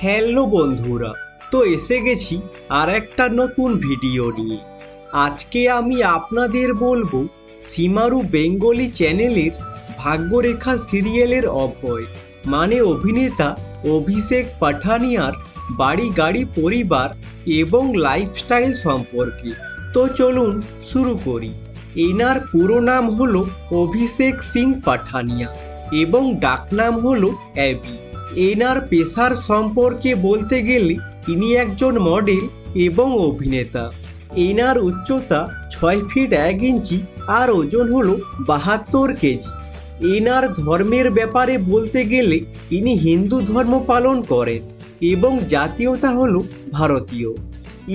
Hello বন্ধুরা, তো এসে গেছি আর একটা নতুন ভিডিও নিয়ে। আজকে আমি আপনাদের বলবো সীমারু বেঙ্গলি চ্যানেলের ভাগ্যরেখা সিরিয়ালের অভয় মানে অভিনেতা অভিষেক পাঠানিয়ার বাড়ি গাড়ি পরিবার এবং লাইফস্টাইল সম্পর্কে। তো চলুন শুরু করি। এনার পুরো নাম হলো অভিষেক সিং পাঠানিয়া এবং ডাকনাম হলো অ্যাবি। এনার পেশার সম্পর্কে বলতে গেলে ইনি একজন মডেল এবং অভিনেতা। এনার উচ্চতা 6 ফিট 1 ইঞ্চি আর ওজন হলো 72 কেজি। এনার ধর্মের ব্যাপারে বলতে গেলে ইনি হিন্দু ধর্ম পালন করেন এবং জাতীয়তা হলো ভারতীয়।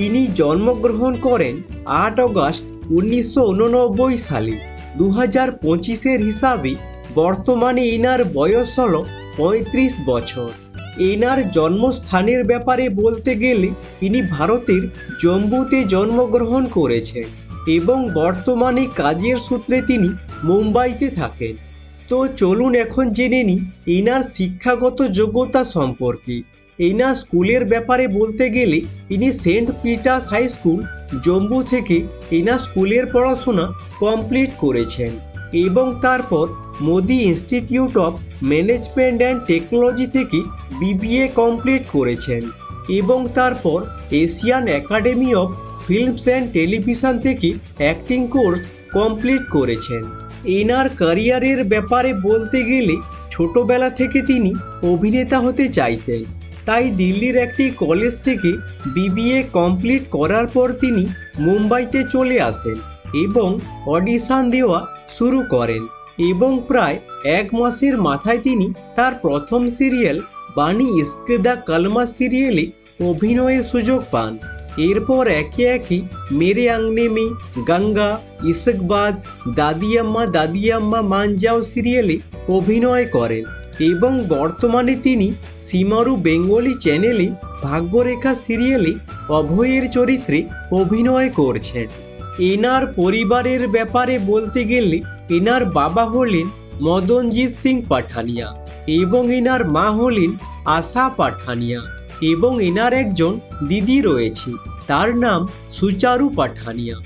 ইনি জন্মগ্রহণ করেন 8 আগস্ট 1989 সালে। 2025-এর হিসাবে বর্তমানে এনার বয়স হলো 35 বছর। এনার জন্মস্থানের ব্যাপারে বলতে গেলে ইনি ভারতের জম্মুতে জন্মগ্রহণ করেছেন এবং বর্তমানে কাজের সূত্রে তিনি মুম্বাইতে থাকেন। তো চলুন এখন জেনে নিই এনার শিক্ষাগত যোগ্যতা সম্পর্কে। এনার স্কুলের ব্যাপারে বলতে গেলে ইনি Saint Peter's High School Jammu থেকে এনার স্কুলের পড়াশোনা কমপ্লিট করেছেন এবং তারপর Modi Institute of Management and Technology থেকে বিবিএ কমপ্লিট করেছেন এবং তারপর Asian Academy of Films and Television থেকে অ্যাক্টিং কোর্স কমপ্লিট করেছেন। এনার ক্যারিয়ারের ব্যাপারে বলতে গেলে ছোটবেলা থেকে তিনি অভিনেতা হতে চাইতেন, তাই দিল্লির একটি কলেজ থেকে বিবিএ কমপ্লিট করার পর তিনি মুম্বাইতে চলে আসেন এবং অডিশন দেওয়া শুরু করেন এবং প্রায় 1 মাসের মাথায় তিনি তার প্রথম সিরিয়াল বানি ইস্ক দ্য কালমা সিরিয়ালে অভিনয়ের সুযোগ পান। এরপর একে একে মেরে আংনে মে, গঙ্গা, ইশকবাজ, দাদি আম্মা মান যাও সিরিয়ালে অভিনয় করেন এবং বর্তমানে তিনি সীমারু বেঙ্গলি চ্যানেলে ভাগ্যরেখা সিরিয়ালে অভয়ের চরিত্রে অভিনয় করছেন। এনার পরিবারের ব্যাপারে বলতে গেলে এনার বাবা হলেন মদনজিৎ সিং পাঠানিয়া এবং এনার মা হলেন আশা পাঠানিয়া এবং এনার একজন দিদি রয়েছে, তার নাম সুচারু পাঠানিয়া।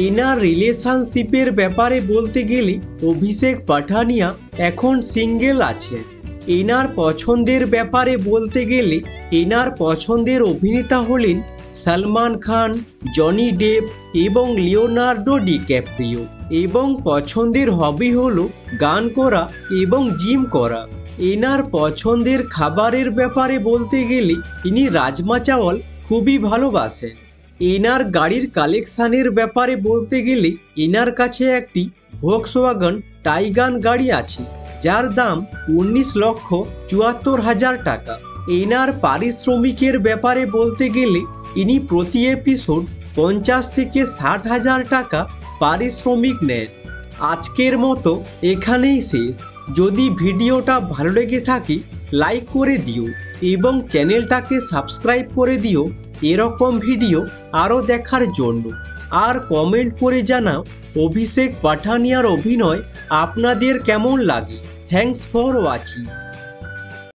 এনার রিলেশনশিপের ব্যাপারে বলতে গেলে অভিষেক পাঠানিয়া এখন সিঙ্গেল আছেন। এনার পছন্দের ব্যাপারে বলতে গেলে এনার পছন্দের অভিনেতা হলেন সলমান খান, জনি ডেপ এবং লিওনার্দো ডিক্যাপ্রিও এবং পছন্দের হবি হলো গান করা এবং জিম করা। এনার পছন্দের খাবারের ব্যাপারে বলতে গেলে ইনি রাজমা চাওয়াল খুবই ভালোবাসেন। এনার গাড়ির কালেকশানের ব্যাপারে বলতে গেলে এনার কাছে একটি ভক্সওয়াগন টাইগান গাড়ি আছে যার দাম 19,74,000 টাকা। এনার পারিশ্রমিকের ব্যাপারে বলতে গেলে ইনি প্রতি এপিসোড 50 থেকে 60,000 টাকা পারিশ্রমিক নেন। আজকের মতো এখানেই শেষ। যদি ভিডিওটা ভালো লেগে থাকে লাইক করে দিও এবং চ্যানেলটাকে সাবস্ক্রাইব করে দিও এরকম ভিডিও আরও দেখার জন্য। আর কমেন্ট করে জানাও অভিষেক পাঠানিয়ার অভিনয় আপনাদের কেমন লাগে। Thanks for watching.